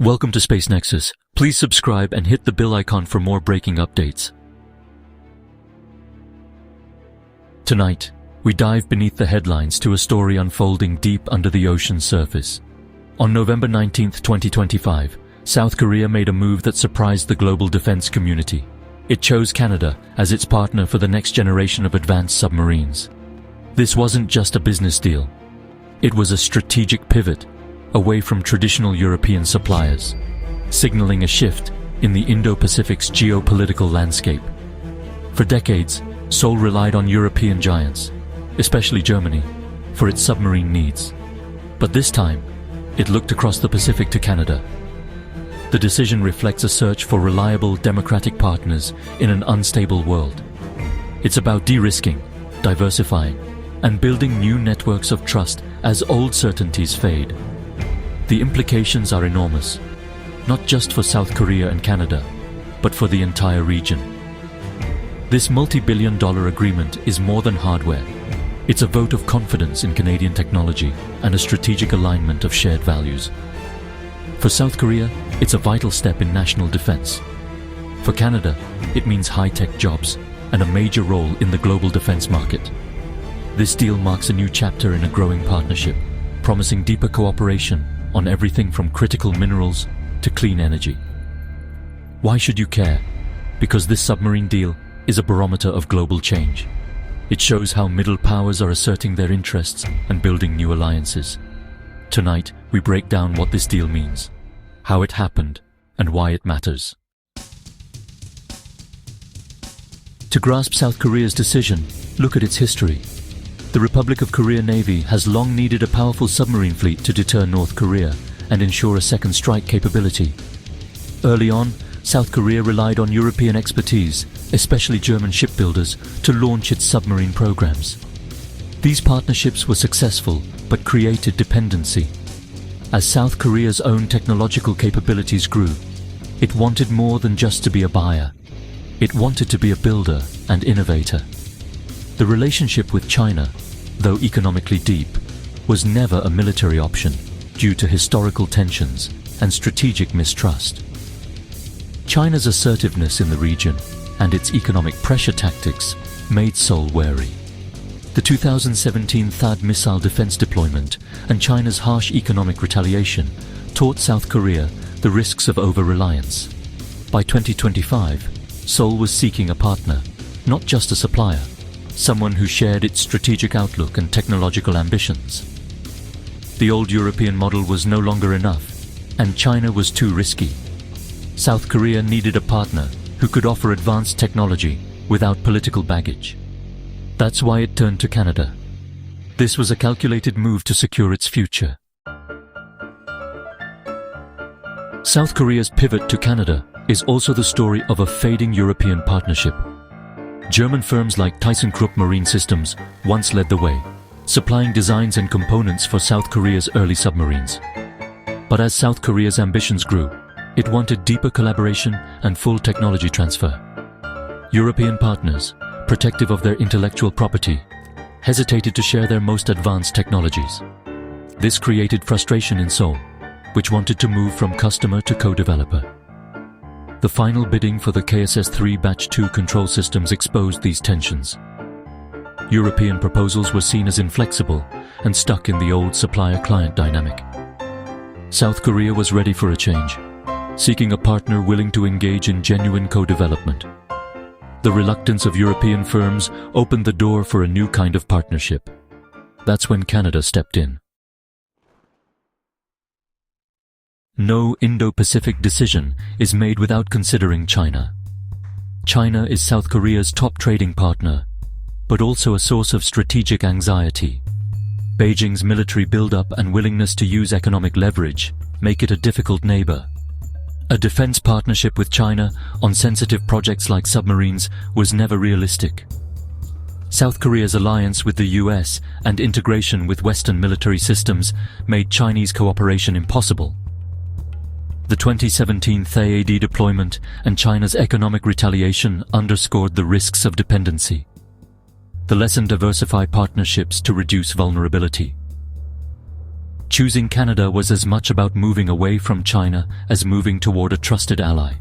Welcome to Space Nexus. Please subscribe and hit the bell icon for more breaking updates. Tonight, we dive beneath the headlines to a story unfolding deep under the ocean's surface. On November 19, 2025, South Korea made a move that surprised the global defense community. It chose Canada as its partner for the next generation of advanced submarines. This wasn't just a business deal. It was a strategic pivot away from traditional European suppliers, signaling a shift in the Indo-Pacific's geopolitical landscape. For decades, Seoul relied on European giants, especially Germany, for its submarine needs. But this time, it looked across the Pacific to Canada. The decision reflects a search for reliable, democratic partners in an unstable world. It's about de-risking, diversifying, and building new networks of trust as old certainties fade. The implications are enormous, not just for South Korea and Canada, but for the entire region. This multi-billion-dollar agreement is more than hardware. It's a vote of confidence in Canadian technology and a strategic alignment of shared values. For South Korea, it's a vital step in national defense. For Canada, it means high-tech jobs and a major role in the global defense market. This deal marks a new chapter in a growing partnership, promising deeper cooperation on everything from critical minerals to clean energy. Why should you care? Because this submarine deal is a barometer of global change. It shows how middle powers are asserting their interests and building new alliances. Tonight, we break down what this deal means, how it happened, and why it matters. To grasp South Korea's decision, look at its history. The Republic of Korea Navy has long needed a powerful submarine fleet to deter North Korea and ensure a second strike capability. Early on, South Korea relied on European expertise, especially German shipbuilders, to launch its submarine programs. These partnerships were successful, but created dependency. As South Korea's own technological capabilities grew, it wanted more than just to be a buyer. It wanted to be a builder and innovator. The relationship with China, though economically deep, was never a military option due to historical tensions and strategic mistrust. China's assertiveness in the region and its economic pressure tactics made Seoul wary. The 2017 THAAD missile defense deployment and China's harsh economic retaliation taught South Korea the risks of over-reliance. By 2025, Seoul was seeking a partner, not just a supplier, someone who shared its strategic outlook and technological ambitions. The old European model was no longer enough, and China was too risky. South Korea needed a partner who could offer advanced technology without political baggage. That's why it turned to Canada. This was a calculated move to secure its future. South Korea's pivot to Canada is also the story of a fading European partnership. German firms like ThyssenKrupp Marine Systems once led the way, supplying designs and components for South Korea's early submarines. But as South Korea's ambitions grew, it wanted deeper collaboration and full technology transfer. European partners, protective of their intellectual property, hesitated to share their most advanced technologies. This created frustration in Seoul, which wanted to move from customer to co-developer. The final bidding for the KSS-3 Batch 2 control systems exposed these tensions. European proposals were seen as inflexible and stuck in the old supplier-client dynamic. South Korea was ready for a change, seeking a partner willing to engage in genuine co-development. The reluctance of European firms opened the door for a new kind of partnership. That's when Canada stepped in. No Indo-Pacific decision is made without considering China. China is South Korea's top trading partner, but also a source of strategic anxiety. Beijing's military buildup and willingness to use economic leverage make it a difficult neighbor. A defense partnership with China on sensitive projects like submarines was never realistic. South Korea's alliance with the US and integration with Western military systems made Chinese cooperation impossible. The 2017 THAAD deployment and China's economic retaliation underscored the risks of dependency. The lesson: diversify partnerships to reduce vulnerability. Choosing Canada was as much about moving away from China as moving toward a trusted ally.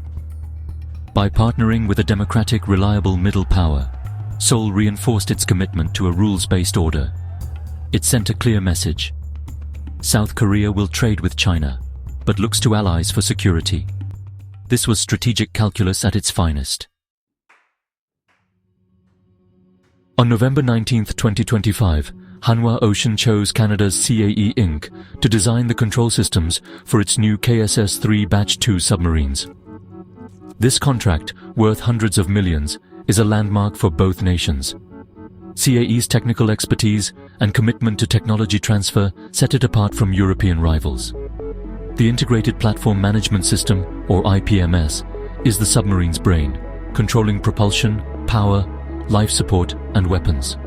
By partnering with a democratic, reliable middle power, Seoul reinforced its commitment to a rules-based order. It sent a clear message. South Korea will trade with China, but looks to allies for security. This was strategic calculus at its finest. On November 19, 2025, Hanwha Ocean chose Canada's CAE Inc. to design the control systems for its new KSS-3 Batch 2 submarines. This contract, worth hundreds of millions, is a landmark for both nations. CAE's technical expertise and commitment to technology transfer set it apart from European rivals. The Integrated Platform Management System, or IPMS, is the submarine's brain, controlling propulsion, power, life support, and weapons.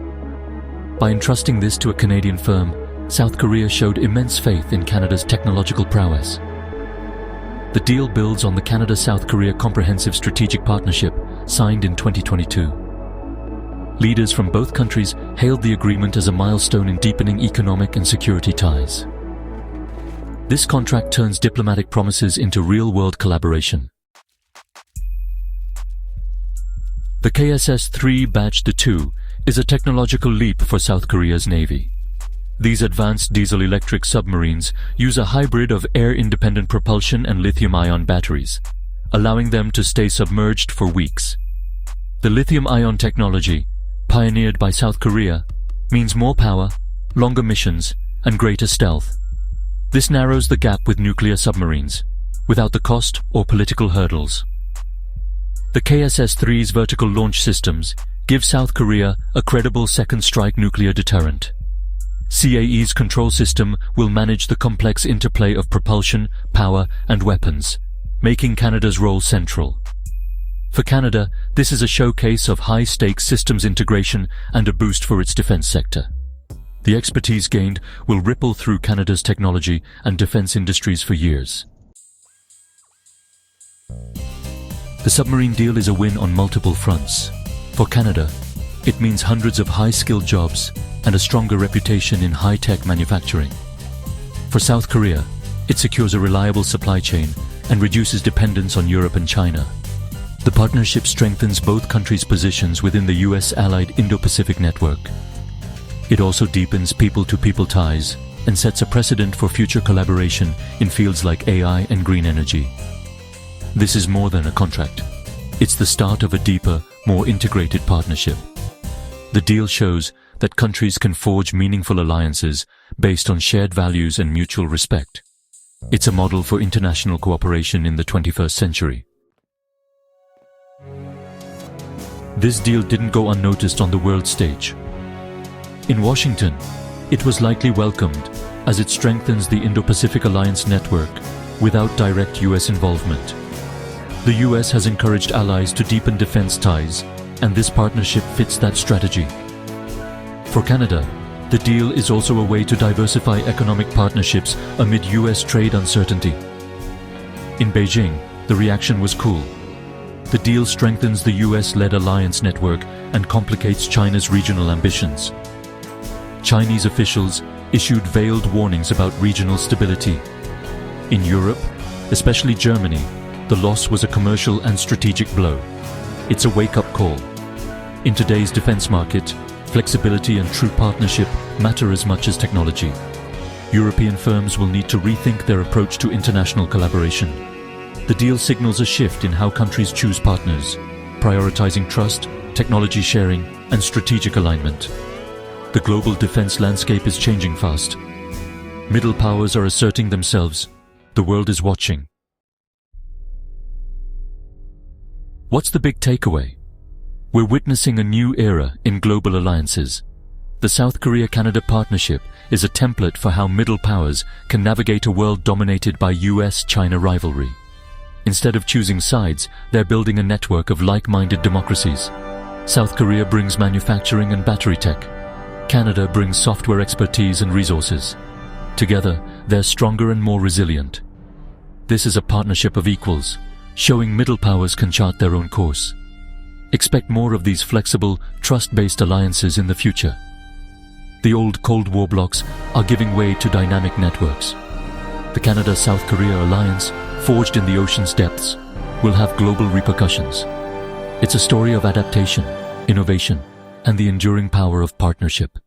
By entrusting this to a Canadian firm, South Korea showed immense faith in Canada's technological prowess. The deal builds on the Canada-South Korea Comprehensive Strategic Partnership signed in 2022. Leaders from both countries hailed the agreement as a milestone in deepening economic and security ties. This contract turns diplomatic promises into real-world collaboration. The KSS-3 Batch 2 is a technological leap for South Korea's Navy. These advanced diesel-electric submarines use a hybrid of air-independent propulsion and lithium-ion batteries, allowing them to stay submerged for weeks. The lithium-ion technology, pioneered by South Korea, means more power, longer missions, and greater stealth. This narrows the gap with nuclear submarines, without the cost or political hurdles. The KSS-3's vertical launch systems give South Korea a credible second-strike nuclear deterrent. CAE's control system will manage the complex interplay of propulsion, power, and weapons, making Canada's role central. For Canada, this is a showcase of high-stakes systems integration and a boost for its defense sector. The expertise gained will ripple through Canada's technology and defense industries for years. The submarine deal is a win on multiple fronts. For Canada, it means hundreds of high-skilled jobs and a stronger reputation in high-tech manufacturing. For South Korea, it secures a reliable supply chain and reduces dependence on Europe and China. The partnership strengthens both countries' positions within the US-allied Indo-Pacific network. It also deepens people-to-people ties and sets a precedent for future collaboration in fields like AI and green energy. This is more than a contract. It's the start of a deeper, more integrated partnership. The deal shows that countries can forge meaningful alliances based on shared values and mutual respect. It's a model for international cooperation in the 21st century. This deal didn't go unnoticed on the world stage. In Washington, it was likely welcomed as it strengthens the Indo-Pacific Alliance network without direct US involvement. The US has encouraged allies to deepen defense ties, and this partnership fits that strategy. For Canada, the deal is also a way to diversify economic partnerships amid US trade uncertainty. In Beijing, the reaction was cool. The deal strengthens the US-led alliance network and complicates China's regional ambitions. Chinese officials issued veiled warnings about regional stability. In Europe, especially Germany, the loss was a commercial and strategic blow. It's a wake-up call. In today's defense market, flexibility and true partnership matter as much as technology. European firms will need to rethink their approach to international collaboration. The deal signals a shift in how countries choose partners, prioritizing trust, technology sharing, and strategic alignment. The global defense landscape is changing fast. Middle powers are asserting themselves. The world is watching. What's the big takeaway? We're witnessing a new era in global alliances. The South Korea-Canada partnership is a template for how middle powers can navigate a world dominated by US-China rivalry. Instead of choosing sides, they're building a network of like-minded democracies. South Korea brings manufacturing and battery tech. Canada brings software expertise and resources. Together, they're stronger and more resilient. This is a partnership of equals, showing middle powers can chart their own course. Expect more of these flexible, trust-based alliances in the future. The old Cold War blocs are giving way to dynamic networks. The Canada-South Korea alliance, forged in the ocean's depths, will have global repercussions. It's a story of adaptation, innovation, and the enduring power of partnership.